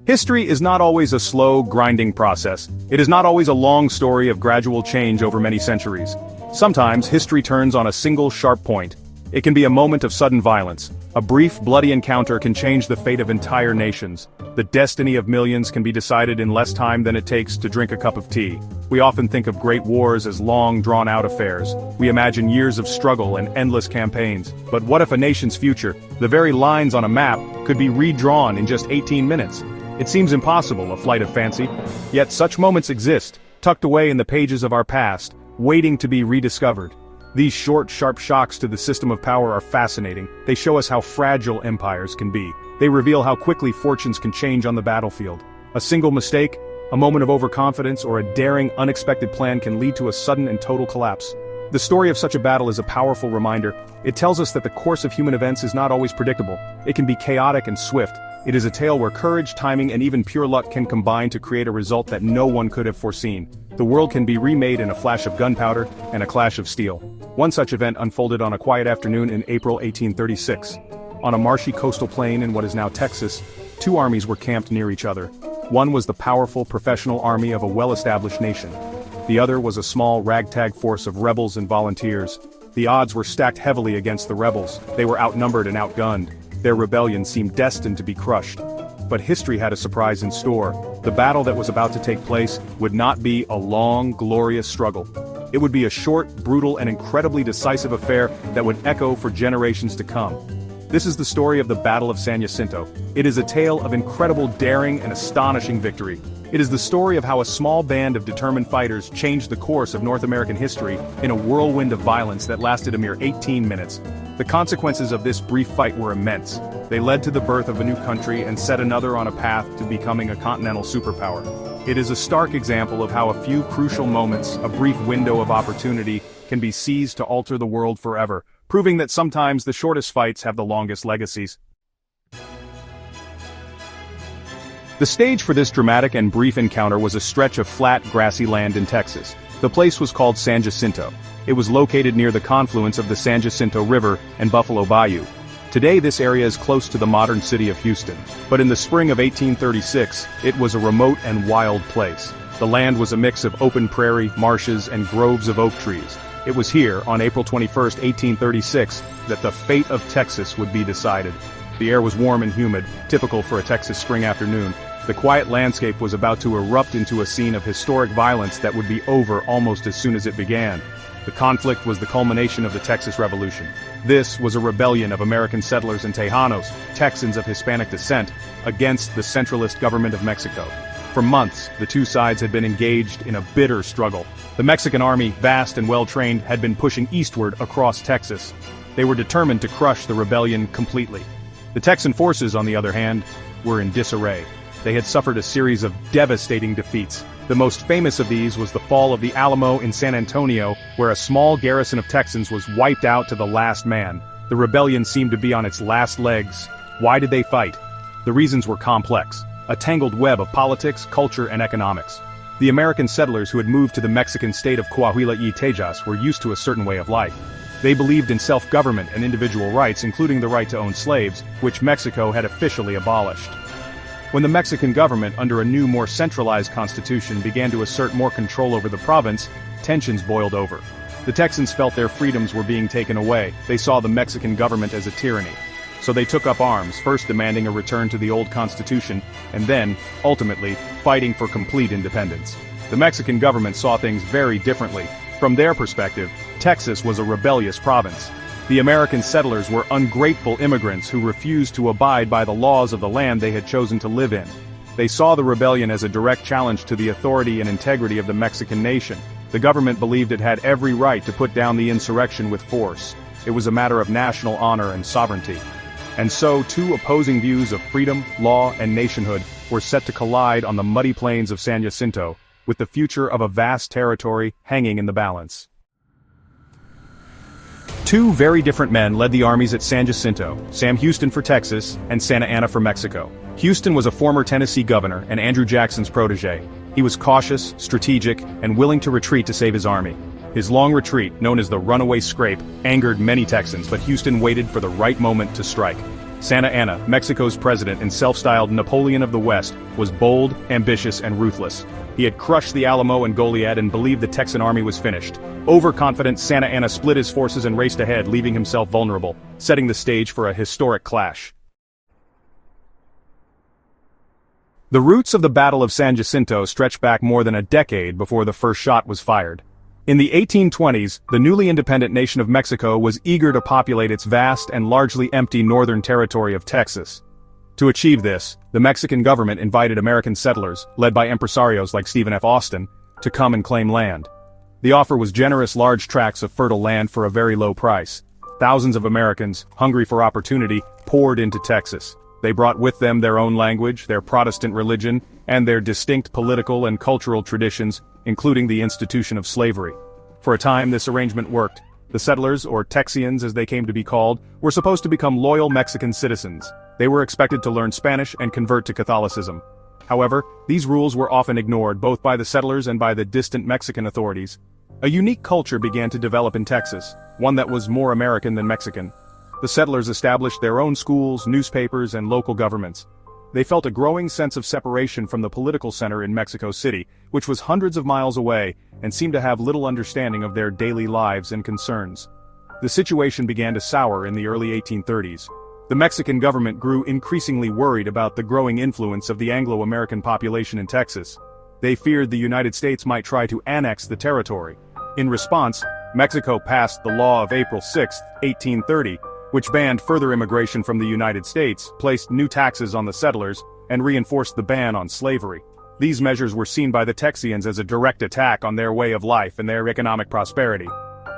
History is not always a slow, grinding process. It is not always a long story of gradual change over many centuries. Sometimes history turns on a single sharp point. It can be a moment of sudden violence. A brief, bloody encounter can change the fate of entire nations. The destiny of millions can be decided in less time than it takes to drink a cup of tea. We often think of great wars as long, drawn-out affairs. We imagine years of struggle and endless campaigns. But what if a nation's future, the very lines on a map, could be redrawn in just 18 minutes? It seems impossible, a flight of fancy. Yet such moments exist, tucked away in the pages of our past, waiting to be rediscovered. These short, sharp shocks to the system of power are fascinating. They show us how fragile empires can be. They reveal how quickly fortunes can change on the battlefield. A single mistake, a moment of overconfidence, or a daring, unexpected plan can lead to a sudden and total collapse. The story of such a battle is a powerful reminder. It tells us that the course of human events is not always predictable. It can be chaotic and swift. It is a tale where courage, timing, and even pure luck can combine to create a result that no one could have foreseen. The world can be remade in a flash of gunpowder and a clash of steel. One such event unfolded on a quiet afternoon in April 1836. On a marshy coastal plain in what is now Texas, two armies were camped near each other. One was the powerful, professional army of a well-established nation. The other was a small, ragtag force of rebels and volunteers. The odds were stacked heavily against the rebels. They were outnumbered and outgunned. Their rebellion seemed destined to be crushed. But history had a surprise in store. The battle that was about to take place would not be a long, glorious struggle. It would be a short, brutal, and incredibly decisive affair that would echo for generations to come. This is the story of the Battle of San Jacinto. It is a tale of incredible daring and astonishing victory. It is the story of how a small band of determined fighters changed the course of North American history in a whirlwind of violence that lasted a mere 18 minutes. The consequences of this brief fight were immense. They led to the birth of a new country and set another on a path to becoming a continental superpower. It is a stark example of how a few crucial moments, a brief window of opportunity, can be seized to alter the world forever, proving that sometimes the shortest fights have the longest legacies. The stage for this dramatic and brief encounter was a stretch of flat, grassy land in Texas. The place was called San Jacinto. It was located near the confluence of the San Jacinto River and Buffalo Bayou. Today this area is close to the modern city of Houston, but in the spring of 1836, it was a remote and wild place. The land was a mix of open prairie, marshes, and groves of oak trees. It was here, on April 21, 1836, that the fate of Texas would be decided. The air was warm and humid, typical for a Texas spring afternoon. The quiet landscape was about to erupt into a scene of historic violence that would be over almost as soon as it began. The conflict was the culmination of the Texas Revolution. This was a rebellion of American settlers and Tejanos, Texans of Hispanic descent, against the centralist government of Mexico. For months, the two sides had been engaged in a bitter struggle. The Mexican army, vast and well-trained, had been pushing eastward across Texas. They were determined to crush the rebellion completely. The Texan forces, on the other hand, were in disarray. They had suffered a series of devastating defeats. The most famous of these was the fall of the Alamo in San Antonio, where a small garrison of Texans was wiped out to the last man. The rebellion seemed to be on its last legs. Why did they fight? The reasons were complex, a tangled web of politics, culture, and economics. The American settlers who had moved to the Mexican state of Coahuila y Tejas were used to a certain way of life. They believed in self-government and individual rights, including the right to own slaves, which Mexico had officially abolished. When the Mexican government, under a new, more centralized constitution, began to assert more control over the province, tensions boiled over. The Texans felt their freedoms were being taken away. They saw the Mexican government as a tyranny. So they took up arms, first demanding a return to the old constitution, and then, ultimately, fighting for complete independence. The Mexican government saw things very differently. From their perspective, Texas was a rebellious province. The American settlers were ungrateful immigrants who refused to abide by the laws of the land they had chosen to live in. They saw the rebellion as a direct challenge to the authority and integrity of the Mexican nation. The government believed it had every right to put down the insurrection with force. It was a matter of national honor and sovereignty. And so two opposing views of freedom, law, and nationhood were set to collide on the muddy plains of San Jacinto, with the future of a vast territory hanging in the balance. Two very different men led the armies at San Jacinto, Sam Houston for Texas and Santa Anna for Mexico. Houston was a former Tennessee governor and Andrew Jackson's protege. He was cautious, strategic, and willing to retreat to save his army. His long retreat, known as the Runaway Scrape, angered many Texans, but Houston waited for the right moment to strike. Santa Anna, Mexico's president and self-styled Napoleon of the West, was bold, ambitious, and ruthless. He had crushed the Alamo and Goliad and believed the Texan army was finished. Overconfident, Santa Anna split his forces and raced ahead, leaving himself vulnerable, setting the stage for a historic clash. The roots of the Battle of San Jacinto stretch back more than a decade before the first shot was fired. In the 1820s, the newly independent nation of Mexico was eager to populate its vast and largely empty northern territory of Texas. To achieve this, the Mexican government invited American settlers, led by impresarios like Stephen F. Austin, to come and claim land. The offer was generous large tracts of fertile land for a very low price. Thousands of Americans, hungry for opportunity, poured into Texas. They brought with them their own language, their Protestant religion, and their distinct political and cultural traditions, including the institution of slavery. For a time this arrangement worked. The settlers, or Texians as they came to be called, were supposed to become loyal Mexican citizens. They were expected to learn Spanish and convert to Catholicism. However, these rules were often ignored both by the settlers and by the distant Mexican authorities. A unique culture began to develop in Texas, one that was more American than Mexican. The settlers established their own schools, newspapers, and local governments. They felt a growing sense of separation from the political center in Mexico City, which was hundreds of miles away, and seemed to have little understanding of their daily lives and concerns. The situation began to sour in the early 1830s. The Mexican government grew increasingly worried about the growing influence of the Anglo-American population in Texas. They feared the United States might try to annex the territory. In response, Mexico passed the Law of April 6, 1830, which banned further immigration from the United States, placed new taxes on the settlers, and reinforced the ban on slavery. These measures were seen by the Texians as a direct attack on their way of life and their economic prosperity.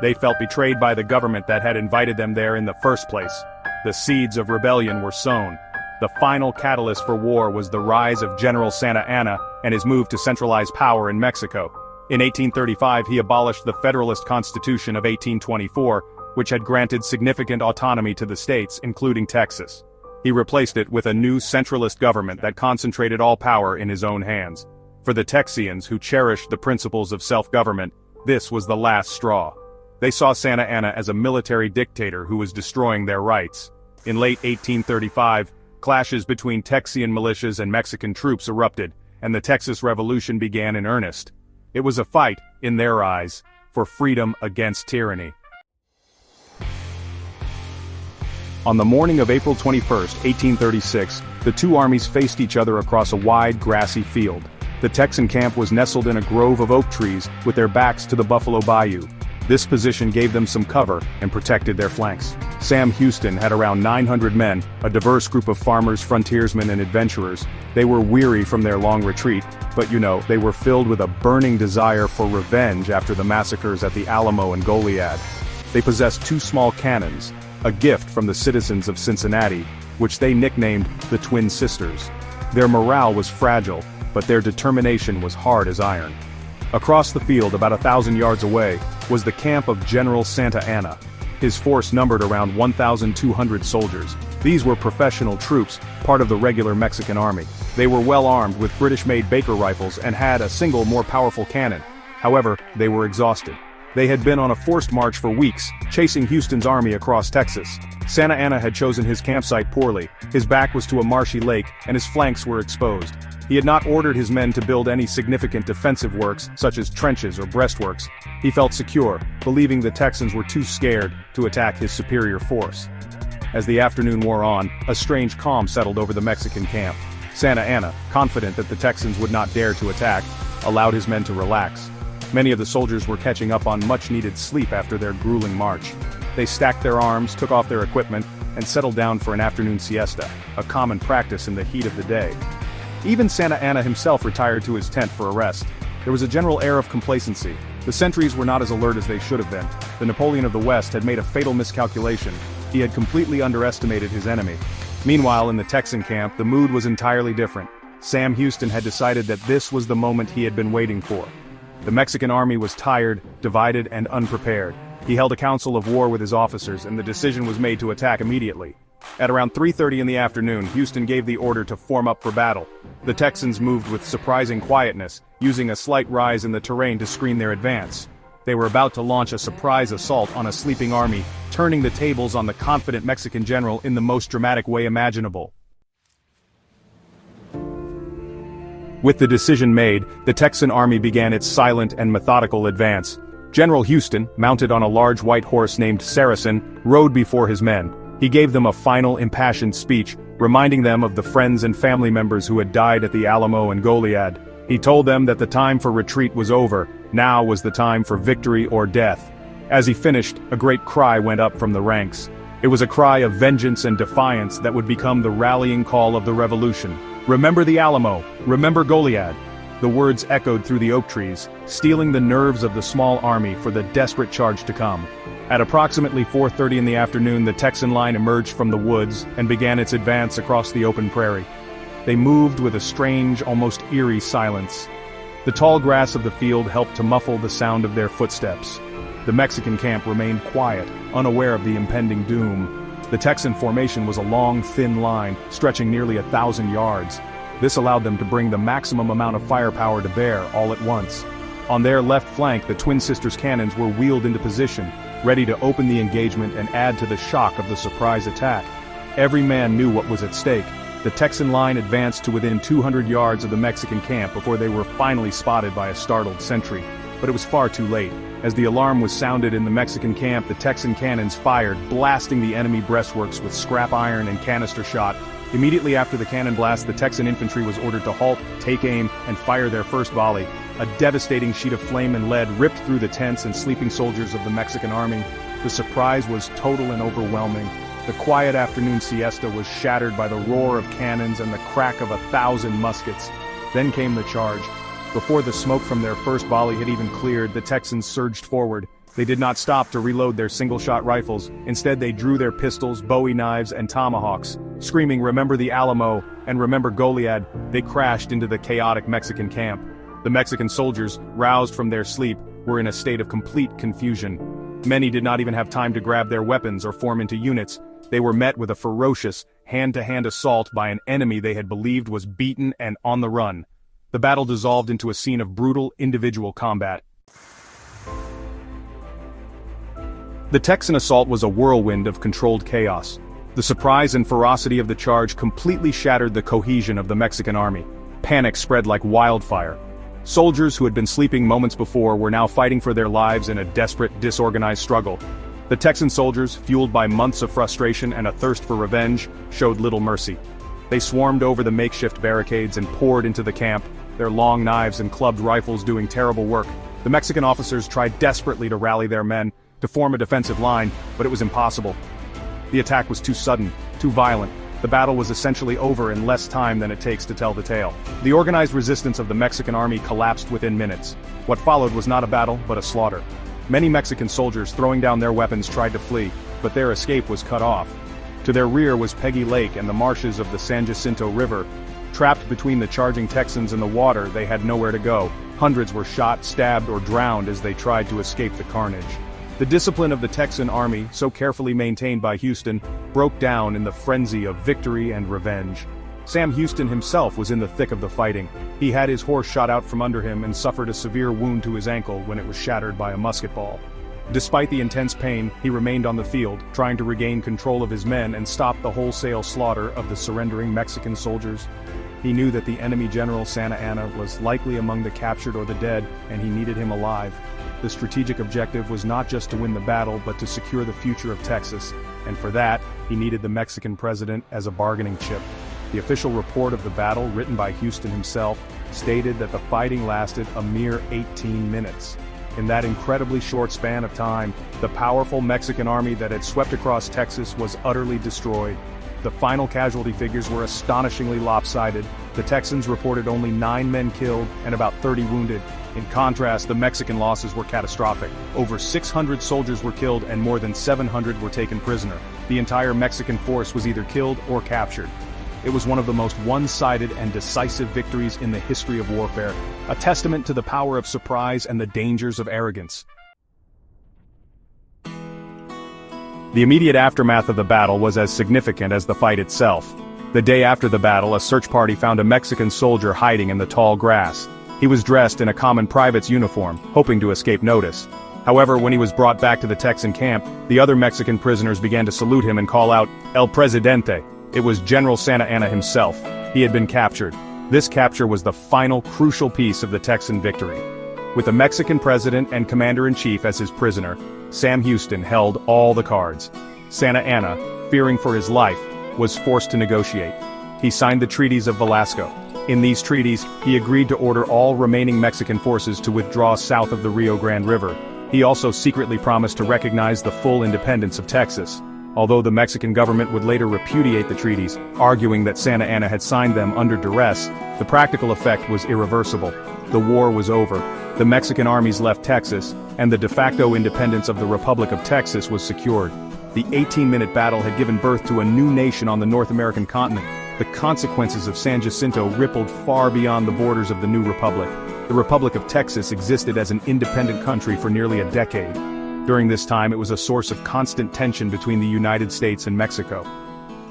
They felt betrayed by the government that had invited them there in the first place. The seeds of rebellion were sown. The final catalyst for war was the rise of General Santa Anna and his move to centralize power in Mexico. In 1835 he abolished the Federalist Constitution of 1824, which had granted significant autonomy to the states, including Texas. He replaced it with a new centralist government that concentrated all power in his own hands. For the Texians, who cherished the principles of self-government, this was the last straw. They saw Santa Anna as a military dictator who was destroying their rights. In late 1835, clashes between Texian militias and Mexican troops erupted, and the Texas Revolution began in earnest. It was a fight, in their eyes, for freedom against tyranny. On the morning of April 21, 1836, the two armies faced each other across a wide, grassy field. The Texan camp was nestled in a grove of oak trees, with their backs to the Buffalo Bayou. This position gave them some cover and protected their flanks. Sam Houston had around 900 men, a diverse group of farmers, frontiersmen, and adventurers. They were weary from their long retreat, but they were filled with a burning desire for revenge after the massacres at the Alamo and Goliad. They possessed two small cannons, a gift from the citizens of Cincinnati, which they nicknamed the Twin Sisters. Their morale was fragile, but their determination was hard as iron. Across the field, about 1,000 yards away, was the camp of General Santa Anna. His force numbered around 1,200 soldiers. These were professional troops, part of the regular Mexican army. They were well armed with British-made Baker rifles and had a single more powerful cannon. However, they were exhausted. They had been on a forced march for weeks, chasing Houston's army across Texas. Santa Anna had chosen his campsite poorly. His back was to a marshy lake, and his flanks were exposed. He had not ordered his men to build any significant defensive works, such as trenches or breastworks. He felt secure, believing the Texans were too scared to attack his superior force. As the afternoon wore on, a strange calm settled over the Mexican camp. Santa Anna, confident that the Texans would not dare to attack, allowed his men to relax. Many of the soldiers were catching up on much-needed sleep after their grueling march. They stacked their arms, took off their equipment, and settled down for an afternoon siesta, a common practice in the heat of the day. Even Santa Anna himself retired to his tent for a rest. There was a general air of complacency. The sentries were not as alert as they should have been. The Napoleon of the West had made a fatal miscalculation. He had completely underestimated his enemy. Meanwhile, in the Texan camp, the mood was entirely different. Sam Houston had decided that this was the moment he had been waiting for. The Mexican army was tired, divided, and unprepared. He held a council of war with his officers, and the decision was made to attack immediately. At around 3:30 in the afternoon, Houston gave the order to form up for battle. The Texans moved with surprising quietness, using a slight rise in the terrain to screen their advance. They were about to launch a surprise assault on a sleeping army, turning the tables on the confident Mexican general in the most dramatic way imaginable. With the decision made, the Texan army began its silent and methodical advance. General Houston, mounted on a large white horse named Saracen, rode before his men. He gave them a final impassioned speech, reminding them of the friends and family members who had died at the Alamo and Goliad. He told them that the time for retreat was over, now was the time for victory or death. As he finished, a great cry went up from the ranks. It was a cry of vengeance and defiance that would become the rallying call of the revolution. Remember the Alamo, remember Goliad. The words echoed through the oak trees, steeling the nerves of the small army for the desperate charge to come. At approximately 4:30 in the afternoon, the Texan line emerged from the woods and began its advance across the open prairie. They moved with a strange, almost eerie silence. The tall grass of the field helped to muffle the sound of their footsteps. The Mexican camp remained quiet, unaware of the impending doom. The Texan formation was a long, thin line, stretching nearly 1,000 yards. This allowed them to bring the maximum amount of firepower to bear all at once. On their left flank, the Twin Sisters cannons were wheeled into position, ready to open the engagement and add to the shock of the surprise attack. Every man knew what was at stake. The Texan line advanced to within 200 yards of the Mexican camp before they were finally spotted by a startled sentry. But it was far too late. As the alarm was sounded in the Mexican camp, the Texan cannons fired, blasting the enemy breastworks with scrap iron and canister shot. Immediately after the cannon blast, the Texan infantry was ordered to halt, take aim, and fire their first volley. A devastating sheet of flame and lead ripped through the tents and sleeping soldiers of the Mexican army. The surprise was total and overwhelming. The quiet afternoon siesta was shattered by the roar of cannons and the crack of 1,000 muskets. Then came the charge. Before the smoke from their first volley had even cleared, the Texans surged forward. They did not stop to reload their single-shot rifles. Instead, they drew their pistols, bowie knives, and tomahawks. Screaming, "Remember the Alamo," and "Remember Goliad," they crashed into the chaotic Mexican camp. The Mexican soldiers, roused from their sleep, were in a state of complete confusion. Many did not even have time to grab their weapons or form into units. They were met with a ferocious, hand-to-hand assault by an enemy they had believed was beaten and on the run. The battle dissolved into a scene of brutal, individual combat. The Texan assault was a whirlwind of controlled chaos. The surprise and ferocity of the charge completely shattered the cohesion of the Mexican army. Panic spread like wildfire. Soldiers who had been sleeping moments before were now fighting for their lives in a desperate, disorganized struggle. The Texan soldiers, fueled by months of frustration and a thirst for revenge, showed little mercy. They swarmed over the makeshift barricades and poured into the camp, their long knives and clubbed rifles doing terrible work. The Mexican officers tried desperately to rally their men, to form a defensive line, but it was impossible. The attack was too sudden, too violent. The battle was essentially over in less time than it takes to tell the tale. The organized resistance of the Mexican army collapsed within minutes. What followed was not a battle, but a slaughter. Many Mexican soldiers, throwing down their weapons, tried to flee, but their escape was cut off. To their rear was Peggy Lake and the marshes of the San Jacinto River. Trapped between the charging Texans and the water, they had nowhere to go. Hundreds were shot, stabbed, or drowned as they tried to escape the carnage. The discipline of the Texan army, so carefully maintained by Houston, broke down in the frenzy of victory and revenge. Sam Houston himself was in the thick of the fighting. He had his horse shot out from under him and suffered a severe wound to his ankle when it was shattered by a musket ball. Despite the intense pain, he remained on the field, trying to regain control of his men and stop the wholesale slaughter of the surrendering Mexican soldiers. He knew that the enemy General Santa Anna was likely among the captured or the dead, and he needed him alive. The strategic objective was not just to win the battle, but to secure the future of Texas, and for that, he needed the Mexican president as a bargaining chip. The official report of the battle, written by Houston himself, stated that the fighting lasted a mere 18 minutes. In that incredibly short span of time, the powerful Mexican army that had swept across Texas was utterly destroyed. The final casualty figures were astonishingly lopsided. The Texans reported only 9 men killed and about 30 wounded. In contrast, the Mexican losses were catastrophic. Over 600 soldiers were killed and more than 700 were taken prisoner. The entire Mexican force was either killed or captured. It was one of the most one-sided and decisive victories in the history of warfare, a testament to the power of surprise and the dangers of arrogance. The immediate aftermath of the battle was as significant as the fight itself. The day after the battle, a search party found a Mexican soldier hiding in the tall grass. He was dressed in a common private's uniform, hoping to escape notice. However, when he was brought back to the Texan camp, the other Mexican prisoners began to salute him and call out, "El Presidente." It was General Santa Anna himself. He had been captured. This capture was the final crucial piece of the Texan victory. With the Mexican president and commander-in-chief as his prisoner, Sam Houston held all the cards. Santa Anna, fearing for his life, was forced to negotiate. He signed the treaties of Velasco. In these treaties, he agreed to order all remaining Mexican forces to withdraw south of the Rio Grande River. He also secretly promised to recognize the full independence of Texas. Although the Mexican government would later repudiate the treaties, arguing that Santa Anna had signed them under duress, the practical effect was irreversible. The war was over. The Mexican armies left Texas, and the de facto independence of the Republic of Texas was secured. The 18-minute battle had given birth to a new nation on the North American continent. The consequences of San Jacinto rippled far beyond the borders of the new republic. The Republic of Texas existed as an independent country for nearly a decade. During this time, it was a source of constant tension between the United States and Mexico.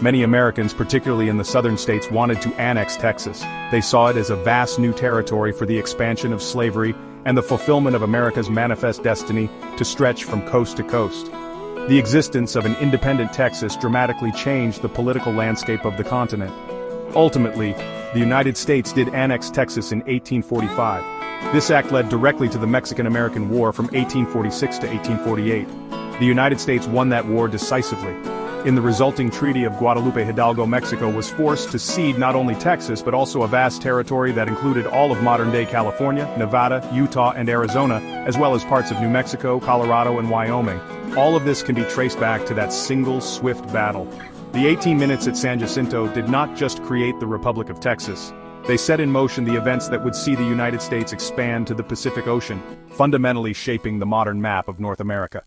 Many Americans, particularly in the southern states, wanted to annex Texas. They saw it as a vast new territory for the expansion of slavery and the fulfillment of America's manifest destiny to stretch from coast to coast. The existence of an independent Texas dramatically changed the political landscape of the continent. Ultimately, the United States did annex Texas in 1845. This act led directly to the Mexican-American War from 1846 to 1848. The United States won that war decisively. In the resulting Treaty of Guadalupe Hidalgo, Mexico was forced to cede not only Texas but also a vast territory that included all of modern-day California, Nevada, Utah, and Arizona, as well as parts of New Mexico, Colorado, and Wyoming. All of this can be traced back to that single swift battle. The 18 minutes at San Jacinto did not just create the Republic of Texas. They set in motion the events that would see the United States expand to the Pacific Ocean, fundamentally shaping the modern map of North America.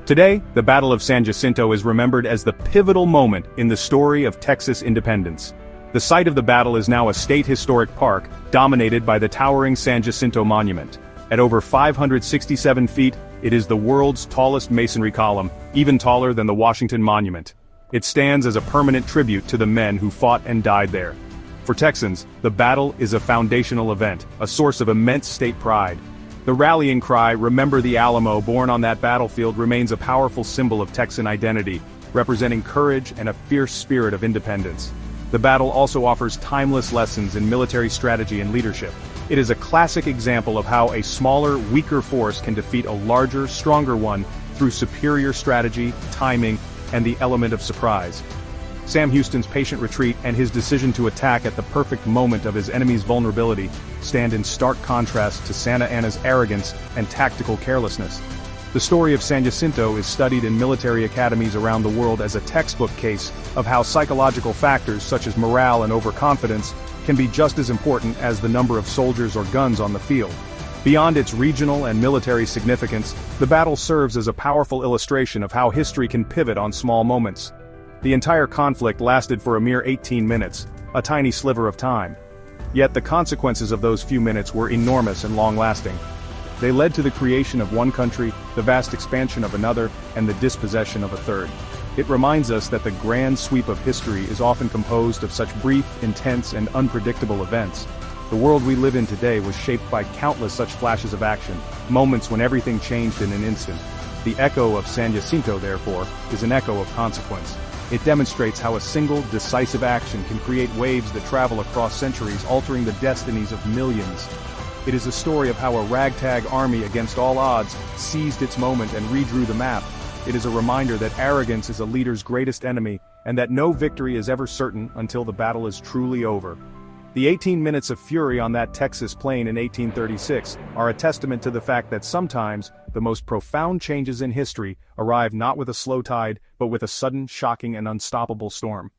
Today, the Battle of San Jacinto is remembered as the pivotal moment in the story of Texas independence. The site of the battle is now a state historic park, dominated by the towering San Jacinto Monument. At over 567 feet, it is the world's tallest masonry column, even taller than the Washington Monument. It stands as a permanent tribute to the men who fought and died there. For Texans, the battle is a foundational event, a source of immense state pride. The rallying cry, "Remember the Alamo," born on that battlefield, remains a powerful symbol of Texan identity, representing courage and a fierce spirit of independence. The battle also offers timeless lessons in military strategy and leadership. It is a classic example of how a smaller, weaker force can defeat a larger, stronger one through superior strategy, timing, and the element of surprise. Sam Houston's patient retreat and his decision to attack at the perfect moment of his enemy's vulnerability stand in stark contrast to Santa Anna's arrogance and tactical carelessness. The story of San Jacinto is studied in military academies around the world as a textbook case of how psychological factors such as morale and overconfidence can be just as important as the number of soldiers or guns on the field. Beyond its regional and military significance, the battle serves as a powerful illustration of how history can pivot on small moments. The entire conflict lasted for a mere 18 minutes, a tiny sliver of time. Yet the consequences of those few minutes were enormous and long-lasting. They led to the creation of one country, the vast expansion of another, and the dispossession of a third. It reminds us that the grand sweep of history is often composed of such brief, intense, and unpredictable events. The world we live in today was shaped by countless such flashes of action, moments when everything changed in an instant. The echo of San Jacinto, therefore, is an echo of consequence. It demonstrates how a single, decisive action can create waves that travel across centuries, altering the destinies of millions. It is a story of how a ragtag army against all odds seized its moment and redrew the map. It is a reminder that arrogance is a leader's greatest enemy, and that no victory is ever certain until the battle is truly over. The 18 minutes of fury on that Texas plain in 1836 are a testament to the fact that sometimes the most profound changes in history arrive not with a slow tide, but with a sudden, shocking, and unstoppable storm.